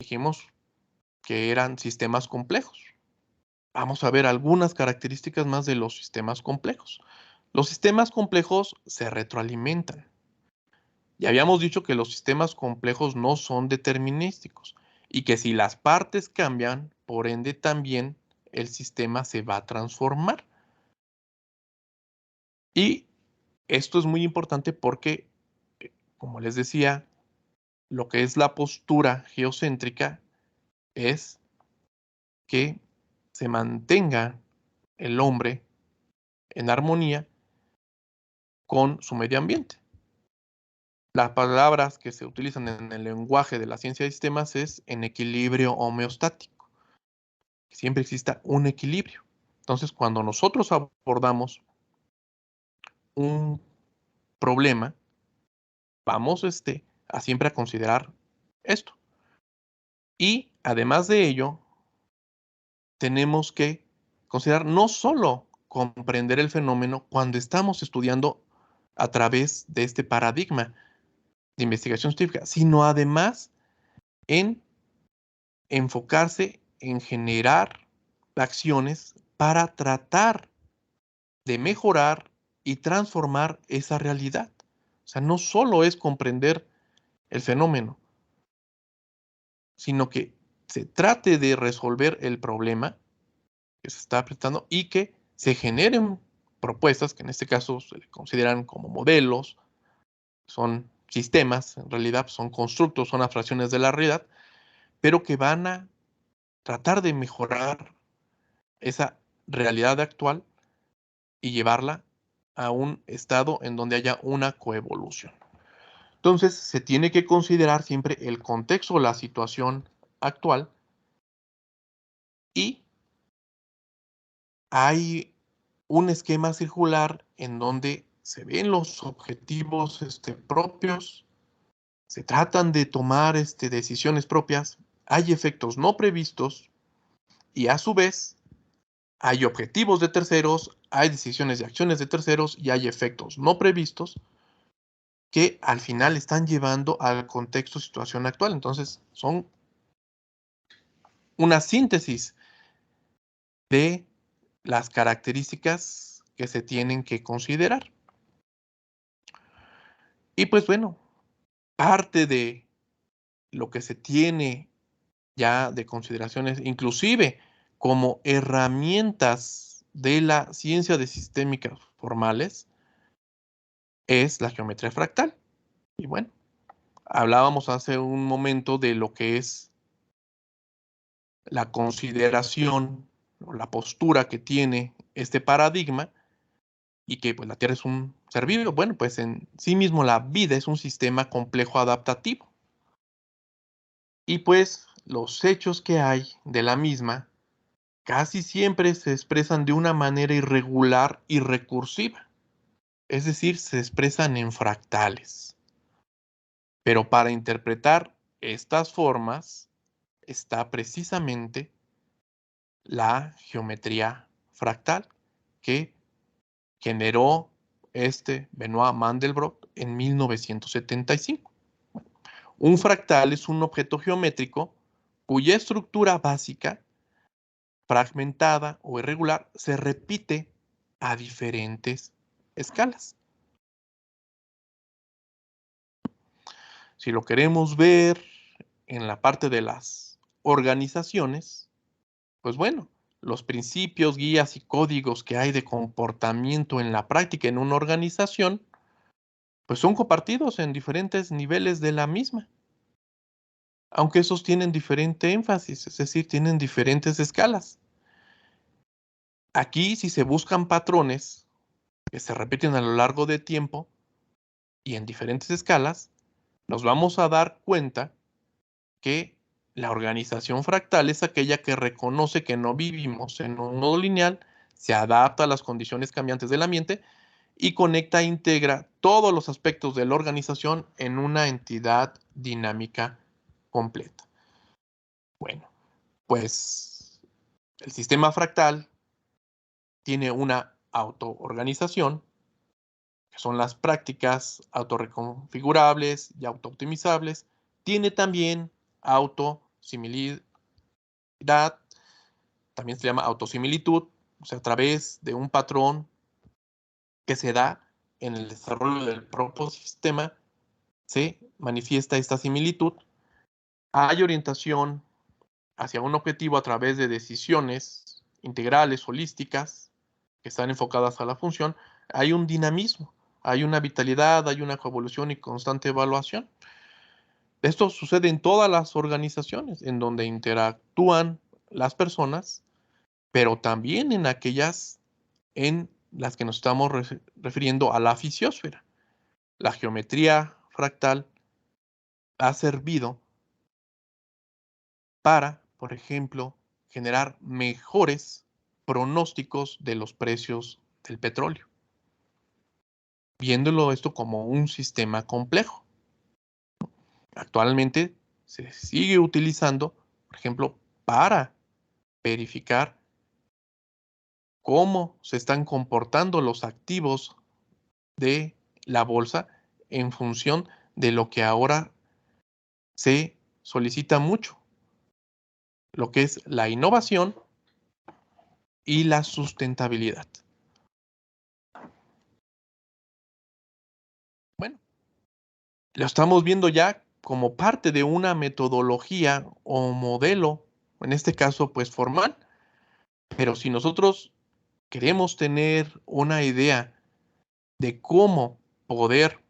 dijimos que eran sistemas complejos. Vamos a ver algunas características más de los sistemas complejos. Los sistemas complejos se retroalimentan. Ya habíamos dicho que los sistemas complejos no son determinísticos y que si las partes cambian, por ende también el sistema se va a transformar. Y esto es muy importante porque, como les decía, lo que es la postura geocéntrica es que se mantenga el hombre en armonía con su medio ambiente. Las palabras que se utilizan en el lenguaje de la ciencia de sistemas es en equilibrio homeostático. Que siempre exista un equilibrio. Entonces, cuando nosotros abordamos un problema, vamos a siempre a considerar esto. Y además de ello, tenemos que considerar no solo comprender el fenómeno cuando estamos estudiando a través de este paradigma de investigación científica, sino además en enfocarse en generar acciones para tratar de mejorar y transformar esa realidad. O sea, no solo es comprender el fenómeno, sino que se trate de resolver el problema que se está presentando y que se generen propuestas, que en este caso se le consideran como modelos, son sistemas, en realidad son constructos, son abstracciones de la realidad, pero que van a tratar de mejorar esa realidad actual y llevarla a un estado en donde haya una coevolución. Entonces, se tiene que considerar siempre el contexto, la situación actual y hay un esquema circular en donde se ven los objetivos propios, se tratan de tomar decisiones propias, hay efectos no previstos y a su vez hay objetivos de terceros, hay decisiones y acciones de terceros y hay efectos no previstos que al final están llevando al contexto situación actual. Entonces, son una síntesis de las características que se tienen que considerar. Y pues bueno, parte de lo que se tiene ya de consideraciones, inclusive como herramientas de la ciencia de sistémicas formales, es la geometría fractal. Y bueno, hablábamos hace un momento de lo que es la consideración o la postura que tiene este paradigma y que pues la Tierra es un ser vivo. Bueno, pues en sí mismo la vida es un sistema complejo adaptativo. Y pues los hechos que hay de la misma casi siempre se expresan de una manera irregular y recursiva. Es decir, se expresan en fractales. Pero para interpretar estas formas está precisamente la geometría fractal que generó Benoit Mandelbrot en 1975. Un fractal es un objeto geométrico cuya estructura básica, fragmentada o irregular, se repite a diferentes escalas. Si lo queremos ver en la parte de las organizaciones, pues bueno, los principios, guías y códigos que hay de comportamiento en la práctica en una organización, pues son compartidos en diferentes niveles de la misma, aunque esos tienen diferente énfasis, es decir, tienen diferentes escalas. Aquí, si se buscan patrones que se repiten a lo largo de tiempo y en diferentes escalas, nos vamos a dar cuenta que la organización fractal es aquella que reconoce que no vivimos en un nodo lineal, se adapta a las condiciones cambiantes del ambiente y conecta e integra todos los aspectos de la organización en una entidad dinámica completa. Bueno, pues el sistema fractal tiene una autoorganización, que son las prácticas autorreconfigurables y autooptimizables. Tiene también autosimilidad, también se llama autosimilitud, o sea, a través de un patrón que se da en el desarrollo del propio sistema, se manifiesta esta similitud. Hay orientación hacia un objetivo a través de decisiones integrales, holísticas, que están enfocadas a la función. Hay un dinamismo, hay una vitalidad, hay una coevolución y constante evaluación. Esto sucede en todas las organizaciones en donde interactúan las personas, pero también en aquellas en las que nos estamos refiriendo a la fisiosfera. La geometría fractal ha servido para, por ejemplo, generar mejores pronósticos de los precios del petróleo, viéndolo esto como un sistema complejo. Actualmente se sigue utilizando, por ejemplo, para verificar cómo se están comportando los activos de la bolsa en función de lo que ahora se solicita mucho, lo que es la innovación y la sustentabilidad. Bueno, lo estamos viendo ya como parte de una metodología o modelo, en este caso pues formal, pero si nosotros queremos tener una idea de cómo poder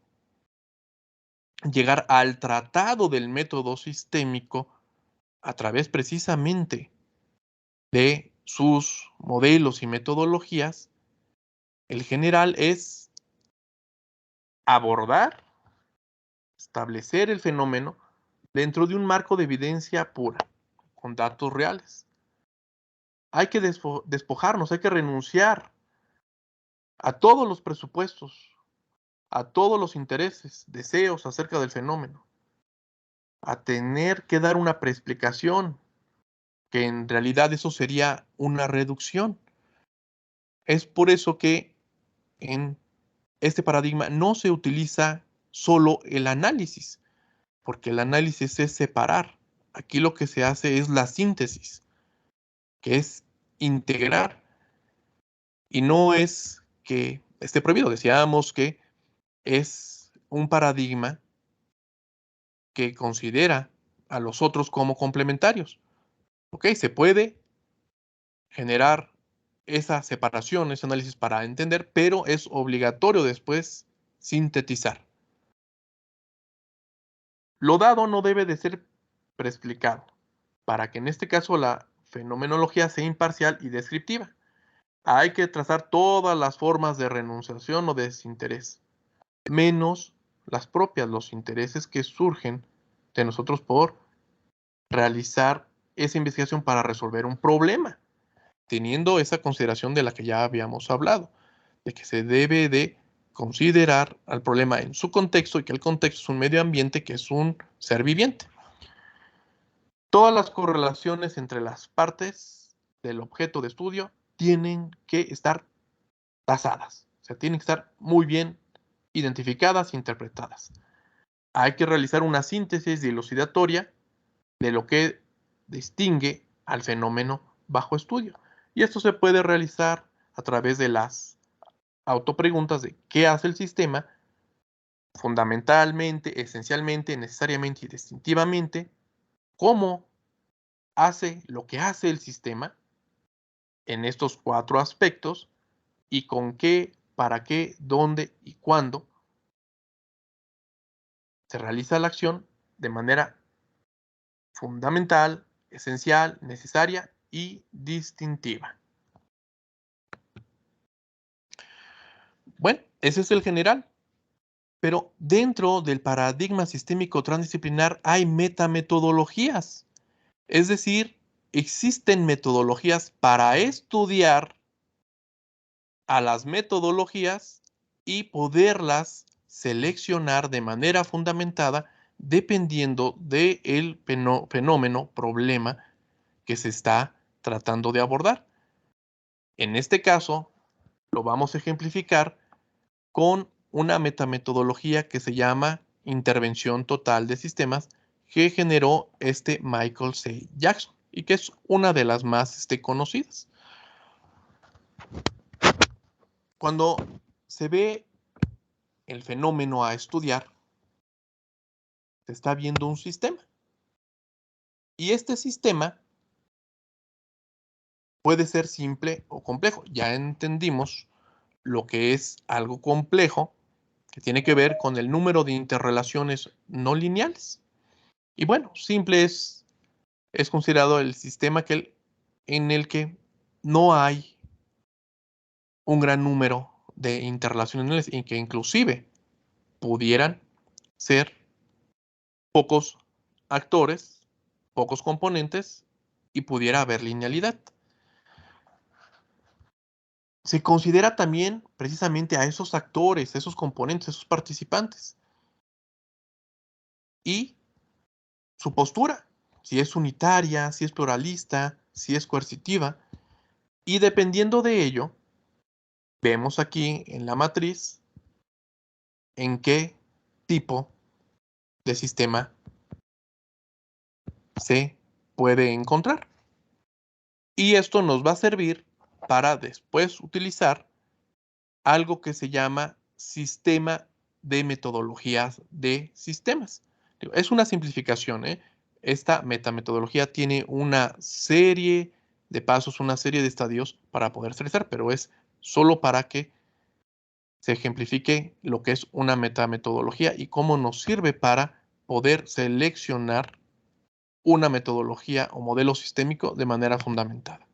llegar al tratado del método sistémico a través precisamente de sus modelos y metodologías, el general es abordar, establecer el fenómeno dentro de un marco de evidencia pura, con datos reales. Hay que despojarnos, hay que renunciar a todos los presupuestos, a todos los intereses, deseos acerca del fenómeno, a tener que dar una preexplicación, que en realidad eso sería una reducción. Es por eso que en este paradigma no se utiliza solo el análisis, porque el análisis es separar. Aquí lo que se hace es la síntesis, que es integrar, y no es que esté prohibido. Decíamos que es un paradigma que considera a los otros como complementarios. Ok, se puede generar esa separación, ese análisis para entender, pero es obligatorio después sintetizar. Lo dado no debe de ser preexplicado, para que en este caso la fenomenología sea imparcial y descriptiva. Hay que trazar todas las formas de renunciación o desinterés, menos las propias, los intereses que surgen de nosotros por realizar esa investigación para resolver un problema, teniendo esa consideración de la que ya habíamos hablado, de que se debe de considerar al problema en su contexto y que el contexto es un medio ambiente que es un ser viviente. Todas las correlaciones entre las partes del objeto de estudio tienen que estar tasadas, o sea, tienen que estar muy bien identificadas e interpretadas. Hay que realizar una síntesis dilucidatoria de lo que distingue al fenómeno bajo estudio. Y esto se puede realizar a través de las autopreguntas de qué hace el sistema, fundamentalmente, esencialmente, necesariamente y distintivamente, cómo hace lo que hace el sistema en estos 4 aspectos y con qué, para qué, dónde y cuándo se realiza la acción de manera fundamental, esencial, necesaria y distintiva. Bueno, ese es el general, pero dentro del paradigma sistémico transdisciplinar hay metametodologías, es decir, existen metodologías para estudiar a las metodologías y poderlas seleccionar de manera fundamentada dependiendo del fenómeno, problema que se está tratando de abordar. En este caso, lo vamos a ejemplificar con una metametodología que se llama intervención total de sistemas que generó Michael C. Jackson y que es una de las más conocidas. Cuando se ve el fenómeno a estudiar, se está viendo un sistema. Y este sistema puede ser simple o complejo. Ya entendimos lo que es algo complejo, que tiene que ver con el número de interrelaciones no lineales. Y bueno, simple es considerado el sistema en el que no hay un gran número de interrelaciones y que inclusive pudieran ser pocos actores, pocos componentes y pudiera haber linealidad. Se considera también precisamente a esos actores, esos componentes, esos participantes y su postura, si es unitaria, si es pluralista, si es coercitiva, y dependiendo de ello, vemos aquí en la matriz en qué tipo de sistema se puede encontrar. Y esto nos va a servir para después utilizar algo que se llama sistema de metodologías de sistemas. Es una simplificación, ¿eh? Esta metametodología tiene una serie de pasos, una serie de estadios para poder realizar, pero es solo para que se ejemplifique lo que es una metametodología y cómo nos sirve para poder seleccionar una metodología o modelo sistémico de manera fundamentada.